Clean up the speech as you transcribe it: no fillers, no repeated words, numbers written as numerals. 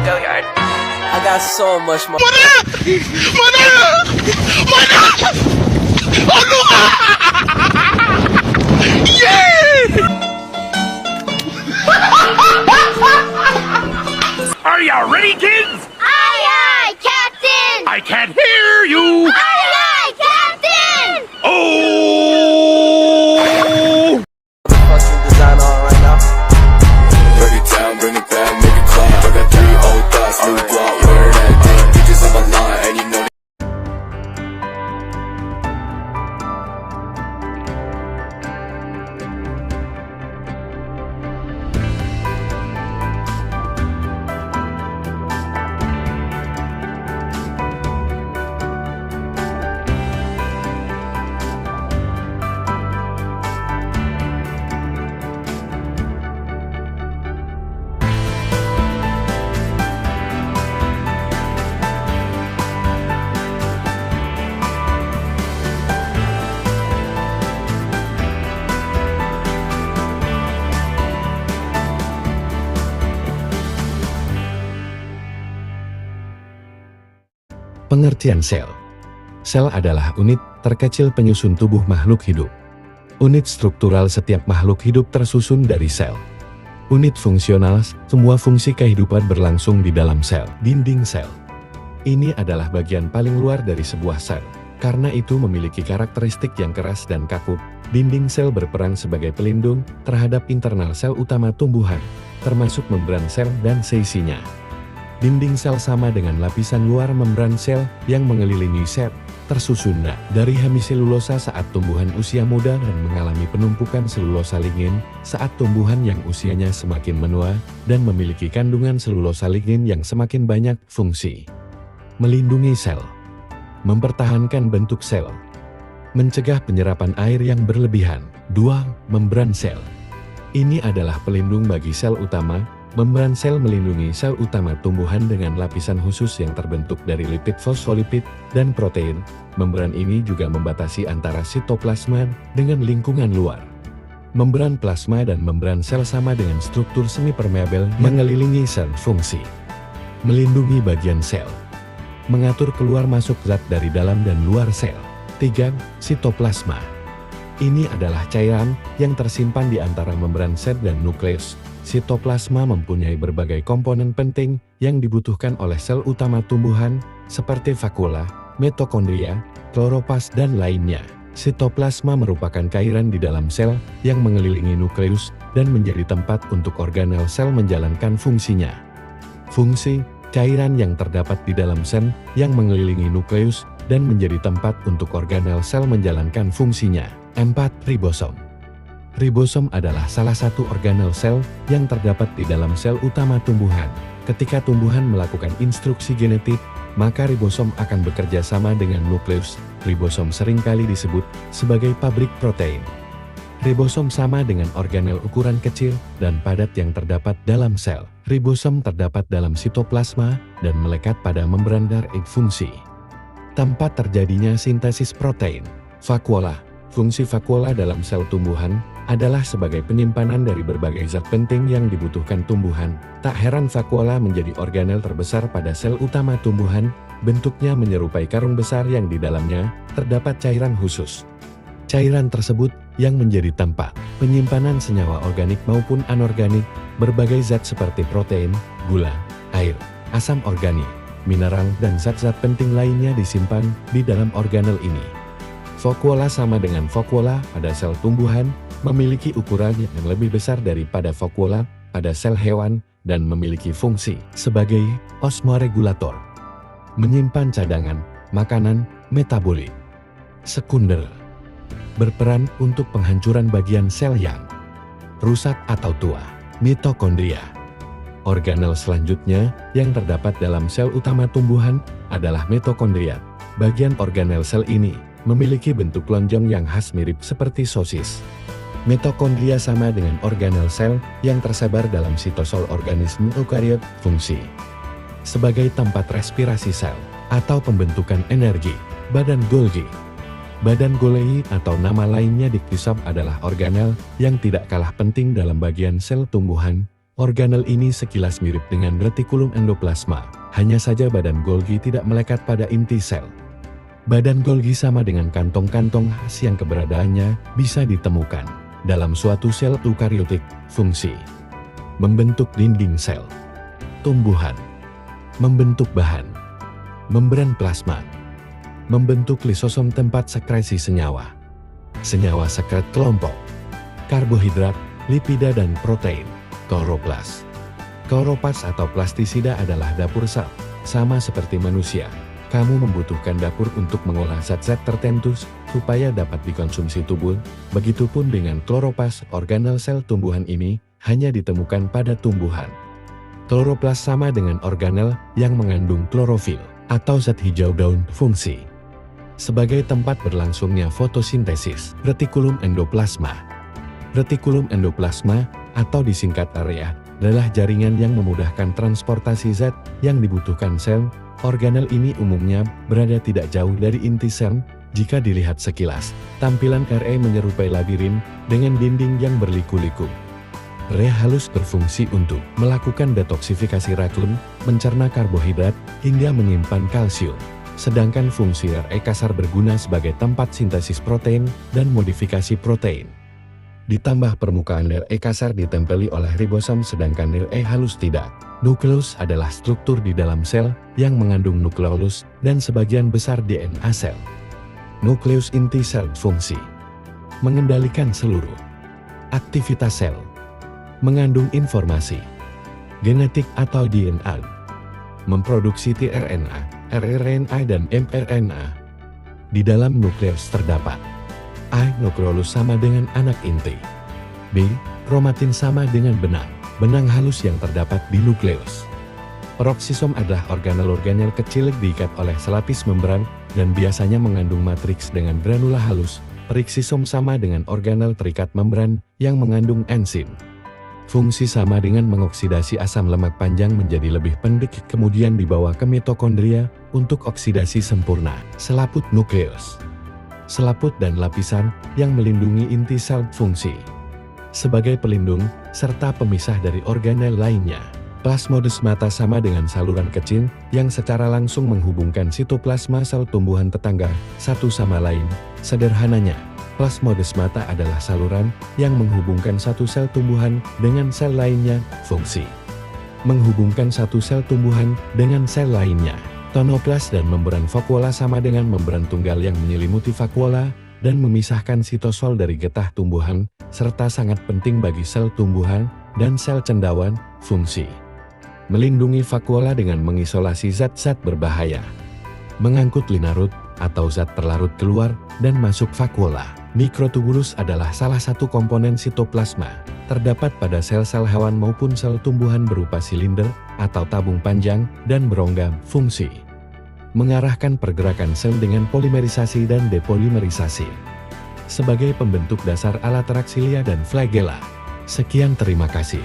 Gilliard. I got so much more. Are ya ready, kids? Aye, aye, Captain! I can't hear you! Aye, aye, Captain! Oh! Fucking design on right now. Break it down, bring it back, make it clap. I got 3 old thoughts, new block, where that thing. Bitches on my line, and you know Pengertian sel. Sel adalah unit terkecil penyusun tubuh makhluk hidup. Unit struktural setiap makhluk hidup tersusun dari sel. Unit fungsional, semua fungsi kehidupan berlangsung di dalam sel. Dinding sel. Ini adalah bagian paling luar dari sebuah sel. Karena itu memiliki karakteristik yang keras dan kaku. Dinding sel berperan sebagai pelindung terhadap internal sel utama tumbuhan, termasuk membran sel dan seisinya. Dinding sel sama dengan lapisan luar membran sel yang mengelilingi sel, tersusun dari hemiselulosa saat tumbuhan usia muda dan mengalami penumpukan selulosa lignin saat tumbuhan yang usianya semakin menua dan memiliki kandungan selulosa lignin yang semakin banyak. Fungsi: melindungi sel, mempertahankan bentuk sel, mencegah penyerapan air yang berlebihan. 2. Membran sel. Ini adalah pelindung bagi sel utama. Membran sel melindungi sel utama tumbuhan dengan lapisan khusus yang terbentuk dari lipid fosfolipid dan protein. Membran ini juga membatasi antara sitoplasma dengan lingkungan luar. Membran plasma dan membran sel sama dengan struktur semi-permeabel mengelilingi sel. Fungsi: melindungi bagian sel, mengatur keluar masuk zat dari dalam dan luar sel. 3. Sitoplasma. Ini adalah cairan yang tersimpan di antara membran sel dan nukleus. Sitoplasma mempunyai berbagai komponen penting yang dibutuhkan oleh sel utama tumbuhan, seperti vakula, mitokondria, kloroplas, dan lainnya. Sitoplasma merupakan cairan di dalam sel yang mengelilingi nukleus dan menjadi tempat untuk organel sel menjalankan fungsinya. Fungsi: cairan yang terdapat di dalam sel yang mengelilingi nukleus dan menjadi tempat untuk organel sel menjalankan fungsinya. 4. Ribosom. Ribosom adalah salah satu organel sel yang terdapat di dalam sel utama tumbuhan. Ketika tumbuhan melakukan instruksi genetik, maka ribosom akan bekerja sama dengan nukleus. Ribosom seringkali disebut sebagai pabrik protein. Ribosom sama dengan organel ukuran kecil dan padat yang terdapat dalam sel. Ribosom terdapat dalam sitoplasma dan melekat pada membran dari fungsi. Tempat terjadinya sintesis protein. Vakuola. Fungsi vakuola dalam sel tumbuhan adalah sebagai penyimpanan dari berbagai zat penting yang dibutuhkan tumbuhan. Tak heran vakuola menjadi organel terbesar pada sel utama tumbuhan. Bentuknya menyerupai karung besar yang di dalamnya terdapat cairan khusus. Cairan tersebut yang menjadi tempat penyimpanan senyawa organik maupun anorganik, berbagai zat seperti protein, gula, air, asam organik, mineral, dan zat-zat penting lainnya disimpan di dalam organel ini. Vakuola sama dengan vakuola pada sel tumbuhan, memiliki ukuran yang lebih besar daripada vakuola pada sel hewan, dan memiliki fungsi sebagai osmoregulator, menyimpan cadangan makanan metabolik. Sekunder, berperan untuk penghancuran bagian sel yang rusak atau tua. Mitokondria. Organel selanjutnya yang terdapat dalam sel utama tumbuhan adalah mitokondria. Bagian organel sel ini memiliki bentuk lonjong yang khas mirip seperti sosis. Mitokondria sama dengan organel sel yang tersebar dalam sitosol organisme eukariot. Fungsi: sebagai tempat respirasi sel atau pembentukan energi. Badan Golgi. Badan Golgi atau nama lainnya diktisab adalah organel yang tidak kalah penting dalam bagian sel tumbuhan. Organel ini sekilas mirip dengan retikulum endoplasma, hanya saja badan Golgi tidak melekat pada inti sel. Badan Golgi sama dengan kantong-kantong khas yang keberadaannya bisa ditemukan dalam suatu sel eukariotik. Fungsi: membentuk dinding sel, tumbuhan, membentuk bahan, membran plasma, membentuk lisosom tempat sekresi senyawa, senyawa sekret kelompok, karbohidrat, lipida dan protein. Kloroplas. Kloropas atau plastisida adalah dapur sel. Sama seperti manusia, kamu membutuhkan dapur untuk mengolah zat-zat tertentu supaya dapat dikonsumsi tubuh. Begitupun dengan kloropas. Organel sel tumbuhan ini hanya ditemukan pada tumbuhan. Kloroplas sama dengan organel yang mengandung klorofil atau zat hijau daun. Fungsi: sebagai tempat berlangsungnya fotosintesis. Retikulum endoplasma. Retikulum endoplasma atau disingkat area adalah jaringan yang memudahkan transportasi zat yang dibutuhkan sel. Organel ini umumnya berada tidak jauh dari inti sel. Jika dilihat sekilas, tampilan RE menyerupai labirin dengan dinding yang berliku-liku. Area halus berfungsi untuk melakukan detoksifikasi racun, mencerna karbohidrat, hingga menyimpan kalsium. Sedangkan fungsi RE kasar berguna sebagai tempat sintesis protein dan modifikasi protein. Ditambah permukaan RE kasar ditempeli oleh ribosom sedangkan RE halus tidak. Nukleus adalah struktur di dalam sel yang mengandung nukleolus dan sebagian besar DNA sel. Nukleus inti sel. Fungsi: mengendalikan seluruh aktivitas sel, mengandung informasi genetik atau DNA, memproduksi tRNA, rRNA dan mRNA. Di dalam nukleus terdapat A. Nukleolus sama dengan anak inti. B. Kromatin sama dengan benang. Benang halus yang terdapat di nukleus. Peroksisom adalah organel-organel kecil diikat oleh selapis membran dan biasanya mengandung matriks dengan granula halus. Periksisom sama dengan organel terikat membran yang mengandung enzim. Fungsi sama dengan mengoksidasi asam lemak panjang menjadi lebih pendek kemudian dibawa ke mitokondria untuk oksidasi sempurna. Selaput nukleus. Selaput dan lapisan yang melindungi inti sel. Fungsi: sebagai pelindung serta pemisah dari organel lainnya. Plasmodesmata sama dengan saluran kecil yang secara langsung menghubungkan sitoplasma sel tumbuhan tetangga satu sama lain. Sederhananya, plasmodesmata adalah saluran yang menghubungkan satu sel tumbuhan dengan sel lainnya. Fungsi: menghubungkan satu sel tumbuhan dengan sel lainnya. Tonoplas dan membran vakuola sama dengan membran tunggal yang menyelimuti vakuola dan memisahkan sitosol dari getah tumbuhan, serta sangat penting bagi sel tumbuhan dan sel cendawan. Fungsi: melindungi vakuola dengan mengisolasi zat-zat berbahaya, mengangkut linarut atau zat terlarut keluar dan masuk vakuola. Mikrotubulus adalah salah satu komponen sitoplasma. Terdapat pada sel-sel hewan maupun sel tumbuhan berupa silinder atau tabung panjang dan berongga. Fungsi: mengarahkan pergerakan sel dengan polimerisasi dan depolimerisasi. Sebagai pembentuk dasar alat reaksilia dan flagella. Sekian, terima kasih.